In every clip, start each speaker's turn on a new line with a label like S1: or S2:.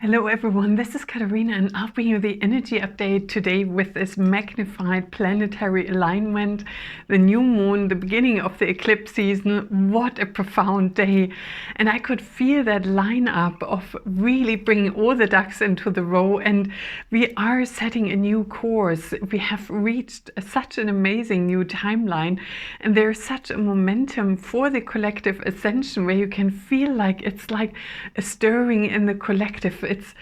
S1: Hello everyone, this is Katarina and I'll bring you the energy update today with this magnified planetary alignment, the new moon, the beginning of the eclipse season. What a profound day. And I could feel that lineup of really bringing all the ducks into the row, and we are setting a new course. We have reached such an amazing new timeline, and there's such a momentum for the collective ascension where you can feel like it's like a stirring in the collective. It's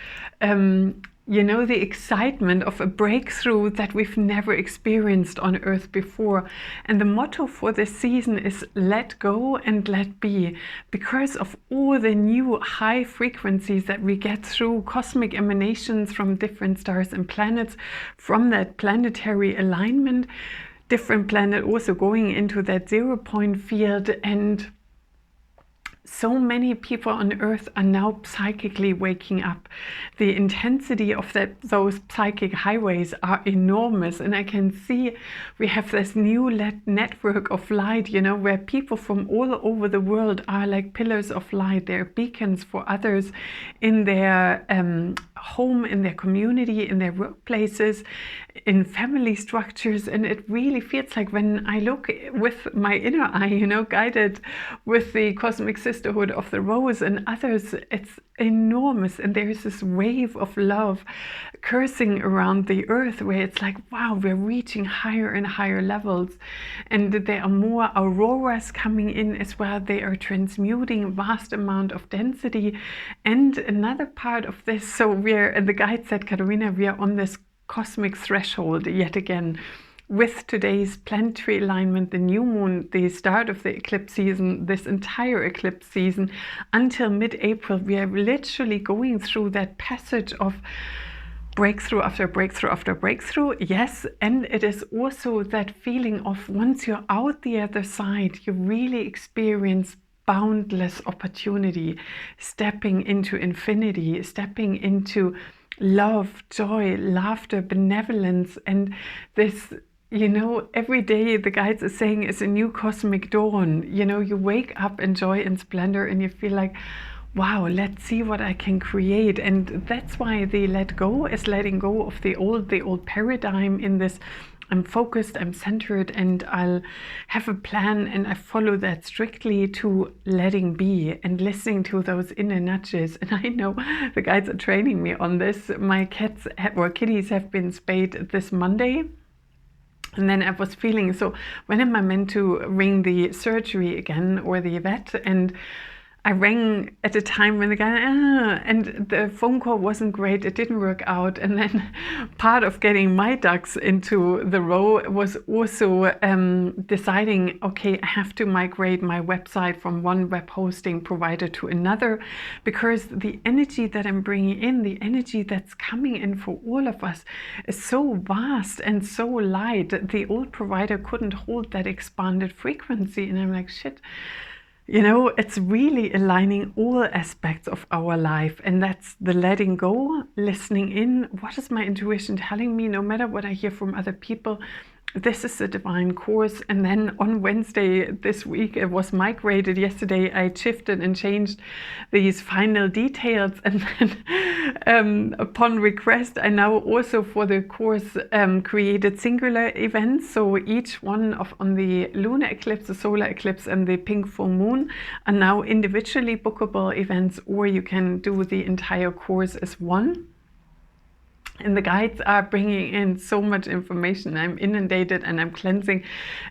S1: the excitement of a breakthrough that we've never experienced on Earth before. And the motto for this season is let go and let be, because of all the new high frequencies that we get through cosmic emanations from different stars and planets, from that planetary alignment, different planet also going into that 0 point field. And so many people on Earth are now psychically waking up. The intensity of those psychic highways are enormous, and I can see we have this new network of light, where people from all over the world are like pillars of light. They're beacons for others in their home, in their community, in their workplaces, in family structures. And it really feels like, when I look with my inner eye, guided with the cosmic sisterhood of the rose and others, it's enormous. And there is this wave of love coursing around the earth where it's like, wow, we're reaching higher and higher levels. And there are more auroras coming in as well. They are transmuting a vast amount of density. And another part of this, so and the guide said, Katarina, we are on this cosmic threshold yet again. With today's planetary alignment, the new moon, the start of the eclipse season, this entire eclipse season until mid-April, we are literally going through that passage of breakthrough after breakthrough after breakthrough. Yes, and it is also that feeling of, once you're out the other side, you really experience boundless opportunity, stepping into infinity, stepping into love, joy, laughter, benevolence. And this, every day the guides are saying is a new cosmic dawn. You wake up in joy and splendor and you feel like, wow, let's see what I can create. And that's why the let go is letting go of the old paradigm in this. I'm focused, I'm centered, and I'll have a plan, and I follow that strictly, to letting be and listening to those inner nudges. And I know the guides are training me on this. My kitties have been spayed this Monday. And then I was feeling, so when am I meant to ring the surgery again, or the vet? And I rang at a time when the guy, and the phone call wasn't great. It didn't work out. And then part of getting my ducks into the row was also deciding, okay, I have to migrate my website from one web hosting provider to another, because the energy that I'm bringing in, the energy that's coming in for all of us, is so vast and so light. The old provider couldn't hold that expanded frequency. And I'm like, shit. It's really aligning all aspects of our life. And that's the letting go, listening in. What is my intuition telling me? No matter what I hear from other people, this is the divine course. And then on Wednesday this week, it was migrated. Yesterday I shifted and changed these final details, and then upon request, I now also for the course created singular events. So each one on the lunar eclipse, the solar eclipse, and the pink full moon are now individually bookable events, or you can do the entire course as one. And the guides are bringing in so much information. I'm inundated, and I'm cleansing,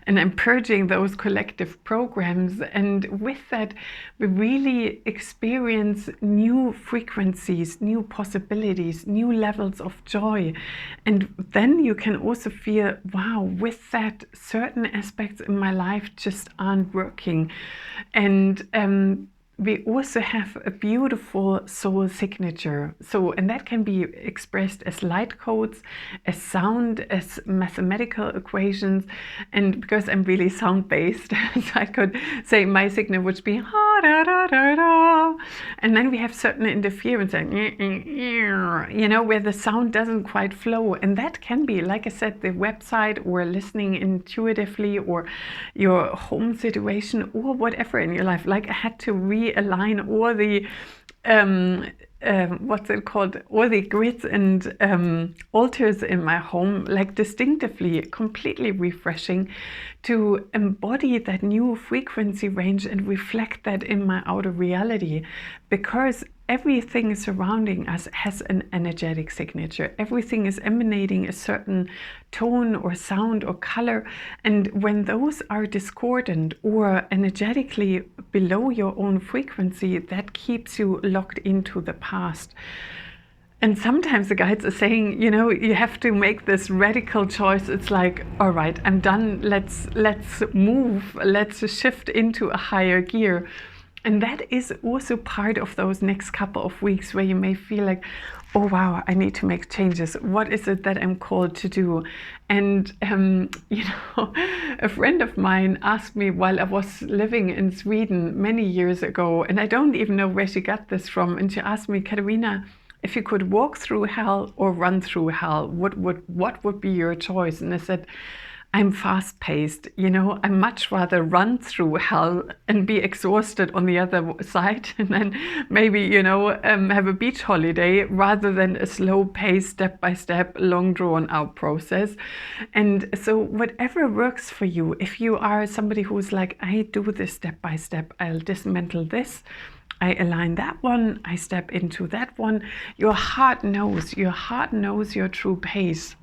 S1: and I'm purging those collective programs. And with that, we really experience new frequencies, new possibilities, new levels of joy. And then you can also feel, wow, with that, certain aspects in my life just aren't working. And we also have a beautiful soul signature. So, and that can be expressed as light codes, as sound, as mathematical equations. And because I'm really sound-based, so I could say my signal would be ha da da da da. And then we have certain interference, like, where the sound doesn't quite flow. And that can be, like I said, the website, or listening intuitively, or your home situation, or whatever in your life. Like I had to realign all the what's it called, all the grids and altars in my home, like distinctively, completely refreshing to embody that new frequency range and reflect that in my outer reality, because everything surrounding us has an energetic signature. Everything is emanating a certain tone or sound or color. And when those are discordant or energetically below your own frequency, that keeps you locked into the past. And sometimes the guides are saying, you know, you have to make this radical choice. It's like, all right, I'm done. Let's move. Let's shift into a higher gear. And that is also part of those next couple of weeks where you may feel like, oh, wow, I need to make changes. What is it that I'm called to do? And, you know, a friend of mine asked me while I was living in Sweden many years ago, and I don't even know where she got this from. And she asked me, Katarina, if you could walk through hell or run through hell, what would be your choice? And I said, I'm fast-paced, you know, I much rather run through hell and be exhausted on the other side and then maybe, you know, have a beach holiday rather than a slow-paced, step-by-step, long drawn-out process. And so whatever works for you, if you are somebody who's like, I do this step-by-step, I'll dismantle this, I align that one, I step into that one, your heart knows your true pace.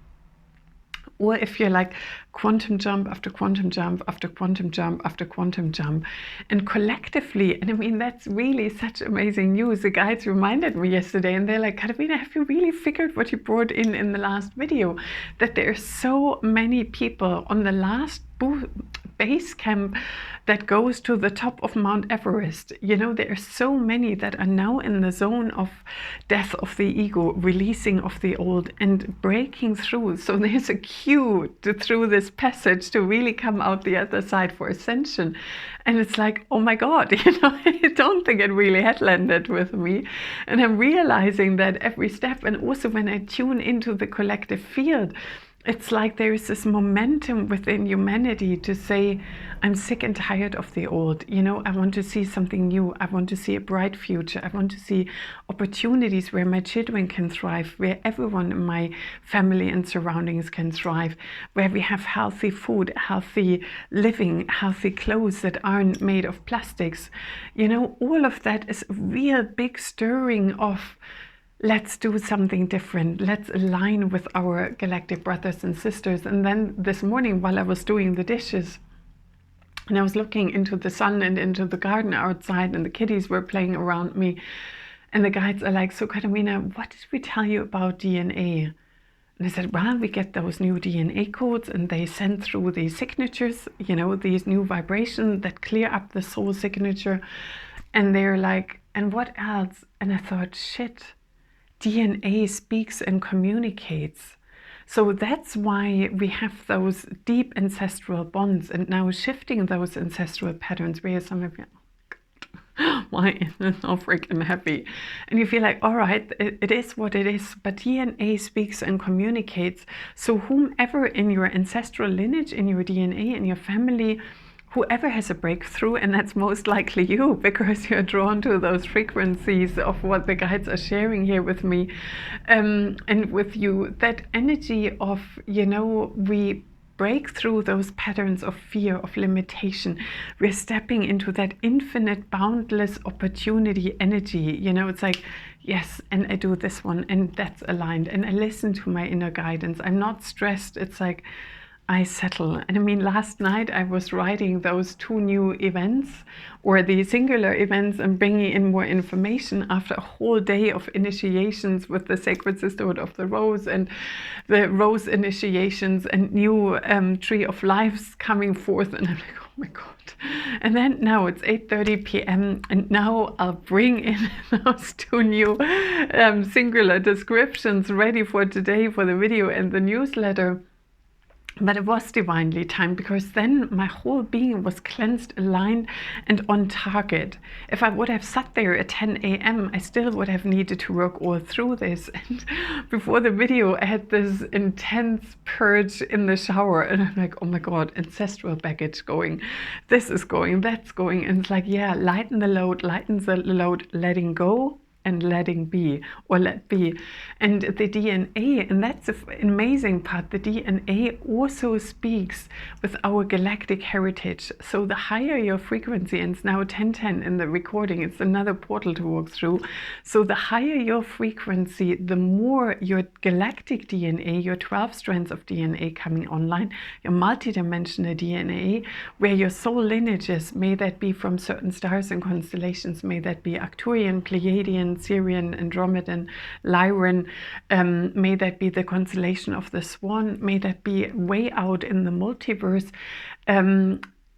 S1: Or if you're like quantum jump after quantum jump after quantum jump after quantum jump, and collectively, and I mean, that's really such amazing news. The guides reminded me yesterday and they're like, Katarina, have you really figured what you brought in the last video? That there are so many people on the last base camp that goes to the top of Mount Everest. You know, there are so many that are now in the zone of death of the ego, releasing of the old and breaking through. So there's a queue through this passage to really come out the other side for ascension. And it's like, oh my God, you know, I don't think it really had landed with me. And I'm realizing that every step, and also when I tune into the collective field, it's like there is this momentum within humanity to say, I'm sick and tired of the old. You know, I want to see something new. I want to see a bright future. I want to see opportunities where my children can thrive, where everyone in my family and surroundings can thrive, where we have healthy food, healthy living, healthy clothes that aren't made of plastics. You know, all of that is a real big stirring of, let's do something different. Let's align with our galactic brothers and sisters. And then this morning, while I was doing the dishes, and I was looking into the sun and into the garden outside, and the kitties were playing around me, and the guides are like, so Katarina, what did we tell you about DNA? And I said, well, we get those new DNA codes and they send through these signatures, you know, these new vibrations that clear up the soul signature. And they're like, and what else? And I thought, shit, DNA speaks and communicates. So that's why we have those deep ancestral bonds, and now shifting those ancestral patterns where some of you, why is it so freaking heavy? And you feel like, all right, it is what it is, but DNA speaks and communicates. So whomever in your ancestral lineage, in your DNA, in your family, whoever has a breakthrough, and that's most likely you, because you're drawn to those frequencies of what the guides are sharing here with me, and with you, that energy of, you know, we break through those patterns of fear, of limitation. We're stepping into that infinite, boundless opportunity energy. You know, it's like, yes, and I do this one, and that's aligned, and I listen to my inner guidance. I'm not stressed. It's like, I settle. And I mean, last night I was writing those 2 new events, or the singular events, and bringing in more information after a whole day of initiations with the Sacred Sisterhood of the Rose and the Rose initiations and new Tree of Lives coming forth. And I'm like, oh my God. And then now it's 8:30 p.m. and now I'll bring in those 2 new singular descriptions ready for today for the video and the newsletter. But it was divinely timed, because then my whole being was cleansed, aligned, and on target. If I would have sat there at 10 a.m., I still would have needed to work all through this. And before the video, I had this intense purge in the shower. And I'm like, oh my God, ancestral baggage going. This is going, that's going. And it's like, yeah, lighten the load, letting go. and letting be, or let be. And the DNA, and that's an amazing part, the DNA also speaks with our galactic heritage. So the higher your frequency, and it's now 1010 in the recording, it's another portal to walk through. So the higher your frequency, the more your galactic DNA, your 12 strands of DNA coming online, your multidimensional DNA, where your soul lineages, may that be from certain stars and constellations, may that be Arcturian, Pleiadian, Sirian, Andromedan, Lyran, may that be the constellation of the Swan, may that be way out in the multiverse.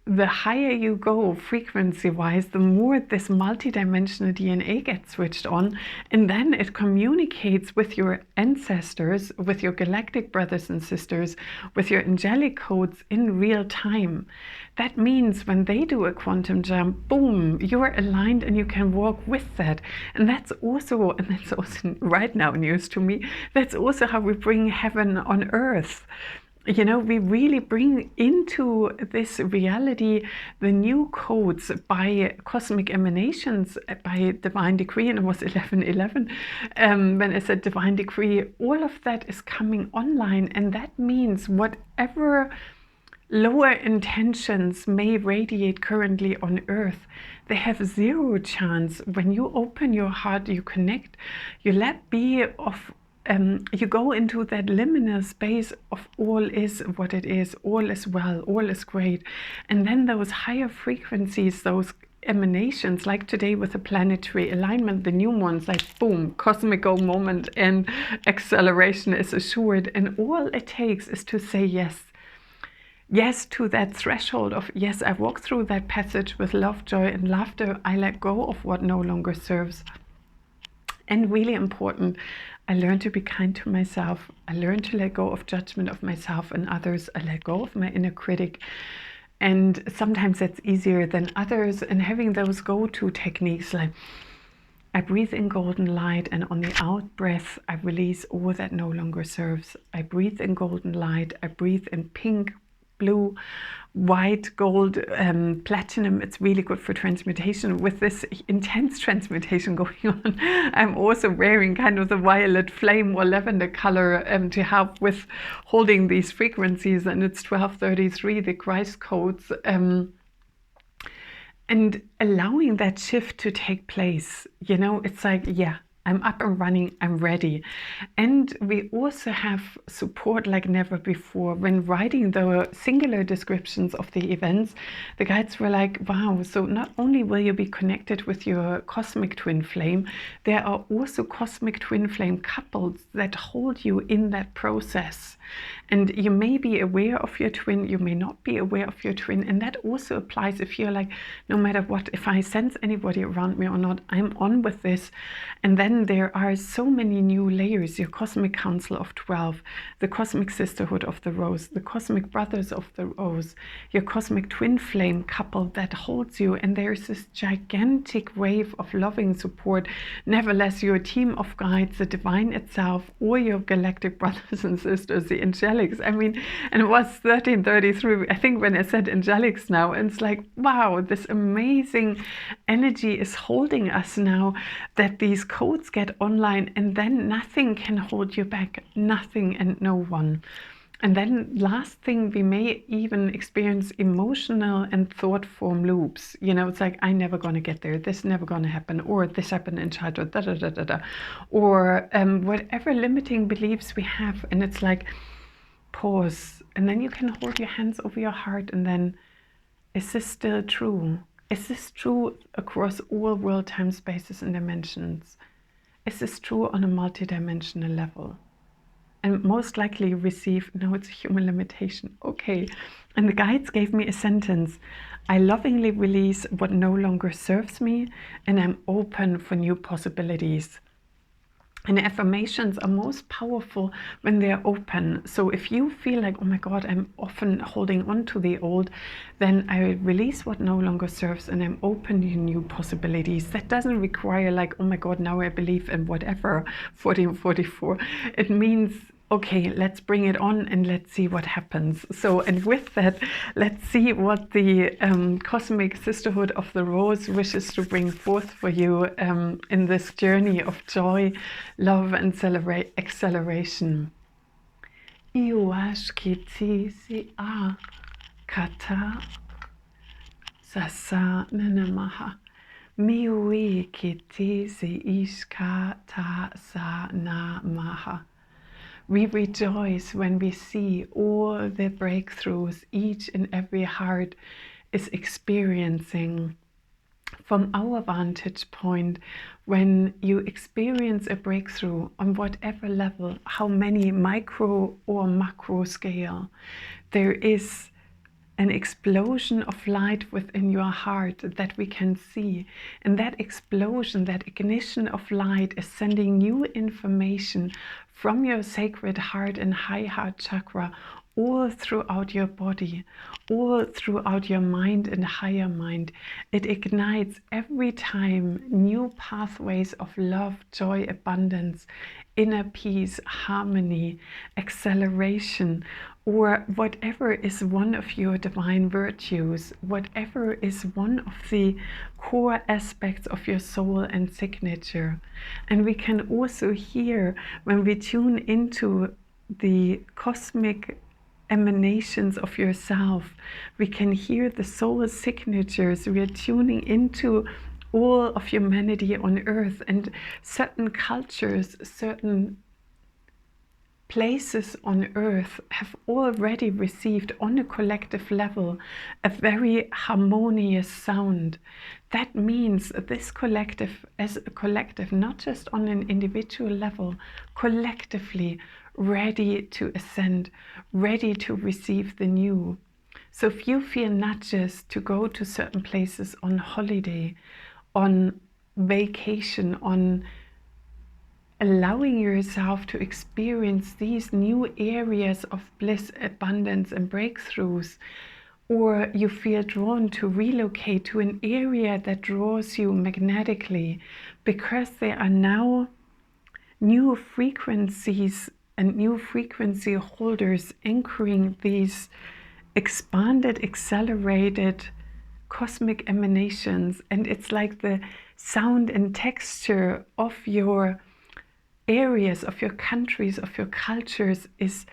S1: The higher you go frequency-wise, the more this multidimensional DNA gets switched on, and then it communicates with your ancestors, with your galactic brothers and sisters, with your angelic codes in real time. That means when they do a quantum jump, boom, you're aligned and you can walk with that. And that's also right now news to me, that's also how we bring heaven on earth. You know, we really bring into this reality the new codes by cosmic emanations, by divine decree, and it was 1111. When I said divine decree, all of that is coming online, and that means whatever lower intentions may radiate currently on earth, they have zero chance. When you open your heart, you connect, you let be of you go into that liminal space of all is what it is, all is well, all is great. And then those higher frequencies, those emanations, like today with the planetary alignment, the new ones, like boom, cosmic go moment and acceleration is assured. And all it takes is to say yes. Yes to that threshold of, yes, I walk through that passage with love, joy, and laughter. I let go of what no longer serves. And really important, I learn to be kind to myself. I learn to let go of judgment of myself and others. I let go of my inner critic. And sometimes that's easier than others. And having those go-to techniques like, I breathe in golden light, and on the out breath, I release all that no longer serves. I breathe in golden light. I breathe in pink, blue, white, gold, platinum. It's really good for transmutation. With this intense transmutation going on, I'm also wearing kind of the violet flame or lavender color to help with holding these frequencies, and it's 1233, the Christ codes, and allowing that shift to take place. You know, it's like, yeah, I'm up and running, I'm ready. And we also have support like never before. When writing the singular descriptions of the events, the guides were like, wow, so not only will you be connected with your cosmic twin flame, there are also cosmic twin flame couples that hold you in that process. And you may be aware of your twin, you may not be aware of your twin. And that also applies if you're like, no matter what, if I sense anybody around me or not, I'm on with this. And then there are so many new layers, your cosmic council of 12, the cosmic sisterhood of the rose, the cosmic brothers of the rose, your cosmic twin flame couple that holds you. And there's this gigantic wave of loving support. Nevertheless, your team of guides, the divine itself, or your galactic brothers and sisters, the angelics. I mean, and it was 1333, I think, when I said angelics now, and it's like, wow, this amazing energy is holding us now, that these codes get online, and then nothing can hold you back, nothing and no one. And then last thing, we may even experience emotional and thought form loops. You know, it's like, I'm never going to get there. This is never going to happen. Or this happened in childhood, da, da, da, da, da. Or whatever limiting beliefs we have. And it's like, pause. And then you can hold your hands over your heart. And then, is this still true? Is this true across all world, time, spaces, and dimensions? Is this true on a multidimensional level? And most likely you receive, no, it's a human limitation. Okay. And the guides gave me a sentence. I lovingly release what no longer serves me, and I'm open for new possibilities. And affirmations are most powerful when they're open. So if you feel like, oh my God, I'm often holding on to the old, then I release what no longer serves, and I'm open to new possibilities. That doesn't require like, oh my God, now I believe in whatever, 1444. It means Okay, let's bring it on and let's see what happens. So, and with that, let's see what the Cosmic Sisterhood of the Rose wishes to bring forth for you in this journey of joy, love, and acceleration. Iwashkiti si a kata sasa nanamaha. Miwi kiti si ishka ta sa na maha. We rejoice when we see all the breakthroughs each and every heart is experiencing. From our vantage point, when you experience a breakthrough on whatever level, how many micro or macro scale, there is an explosion of light within your heart that we can see. And that explosion, that ignition of light is sending new information from your sacred heart and high heart chakra all throughout your body, all throughout your mind and higher mind. It ignites every time new pathways of love, joy, abundance, inner peace, harmony, acceleration, or whatever is one of your divine virtues, whatever is one of the core aspects of your soul and signature. And we can also hear, when we tune into the cosmic emanations of yourself, we can hear the soul signatures. We are tuning into all of humanity on earth, and certain cultures, certain places on earth have already received on a collective level a very harmonious sound. That means this collective, as a collective, not just on an individual level, collectively ready to ascend, ready to receive the new. So if you feel nudges to go to certain places on holiday, on vacation, on allowing yourself to experience these new areas of bliss, abundance, and breakthroughs, or you feel drawn to relocate to an area that draws you magnetically, because there are now new frequencies and new frequency holders anchoring these expanded, accelerated cosmic emanations. And it's like the sound and texture of your areas, of your countries, of your cultures is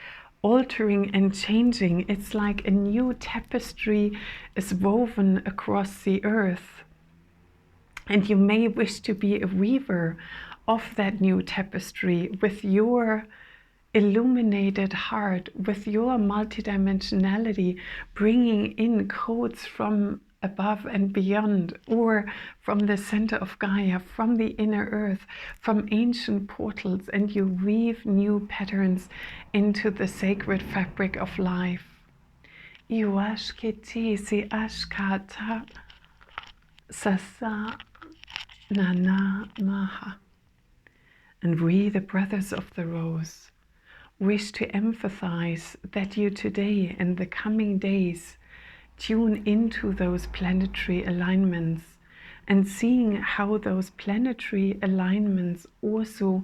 S1: altering and changing. It's like a new tapestry is woven across the earth. And you may wish to be a weaver of that new tapestry with your illuminated heart, with your multidimensionality, bringing in codes from above and beyond, or from the center of Gaia, from the inner earth, from ancient portals, and you weave new patterns into the sacred fabric of life. Iwashkiti si ashkata sasa nana maha. And we, the brothers of the rose, wish to emphasize that you today and the coming days tune into those planetary alignments, and seeing how those planetary alignments also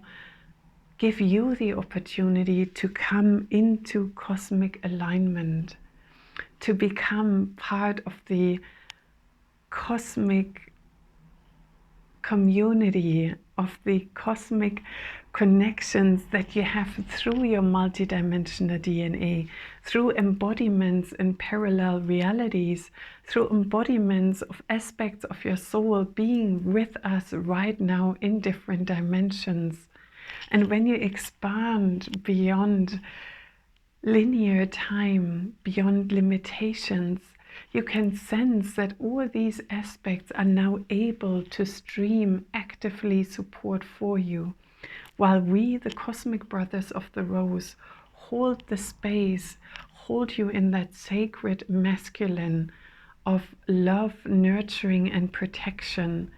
S1: give you the opportunity to come into cosmic alignment, to become part of the cosmic community, of the cosmic connections that you have through your multidimensional DNA, through embodiments in parallel realities, through embodiments of aspects of your soul being with us right now in different dimensions. And when you expand beyond linear time, beyond limitations, you can sense that all these aspects are now able to stream actively support for you, while we, the cosmic brothers of the rose, hold the space, hold you in that sacred masculine of love, nurturing, and protection,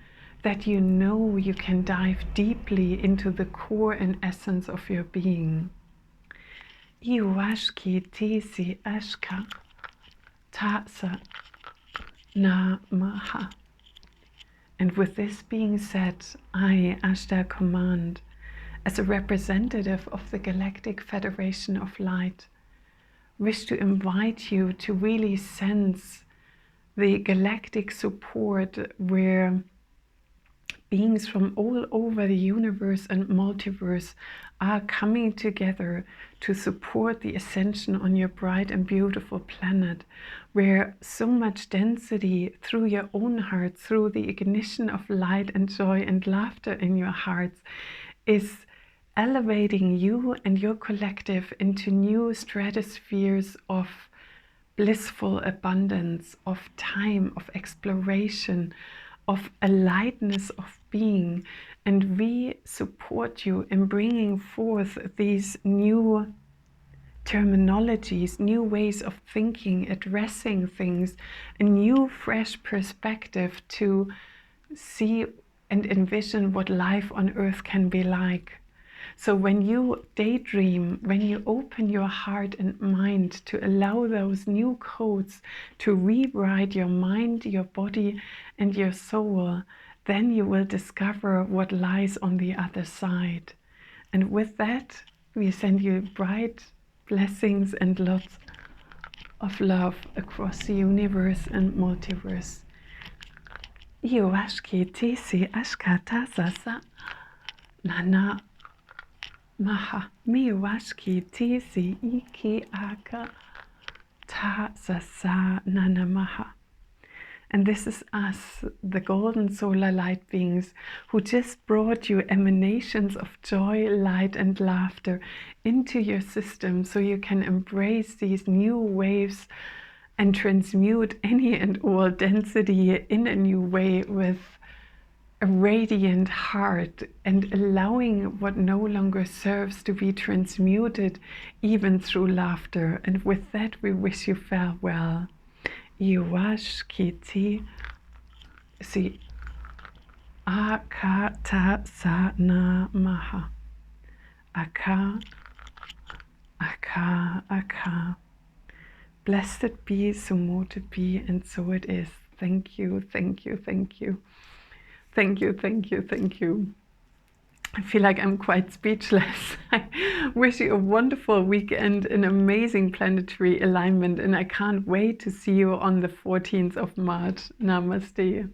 S1: that you know you can dive deeply into the core and essence of your being. Iwashki tisi ashka tasa na maha. And with this being said, I, Ashta, command as a representative of the Galactic Federation of Light, wish to invite you to really sense the galactic support where beings from all over the universe and multiverse are coming together to support the ascension on your bright and beautiful planet, where so much density through your own heart, through the ignition of light and joy and laughter in your hearts, is elevating you and your collective into new stratospheres of blissful abundance, of time, of exploration, of a lightness of being. And we support you in bringing forth these new terminologies, new ways of thinking, addressing things, a new fresh perspective to see and envision what life on earth can be like. So when you daydream, when you open your heart and mind to allow those new codes to rewrite your mind, your body, and your soul, then you will discover what lies on the other side. And with that, we send you bright blessings and lots of love across the universe and multiverse. Iwashki tisi ashkata sasa nana maha miwashki tisi iki aka ta sasa nana maha. And this is us, the golden solar light beings, who just brought you emanations of joy, light, and laughter into your system so you can embrace these new waves and transmute any and all density in a new way with a radiant heart, and allowing what no longer serves to be transmuted even through laughter. And with that, we wish you farewell. Iwash kiti si akata sana maha aka aka aka. Blessed be, so mote be, and so it is. Thank you, thank you, thank you. Thank you, thank you, thank you. I feel like I'm quite speechless. I wish you a wonderful weekend, an amazing planetary alignment, and I can't wait to see you on the 14th of March. Namaste.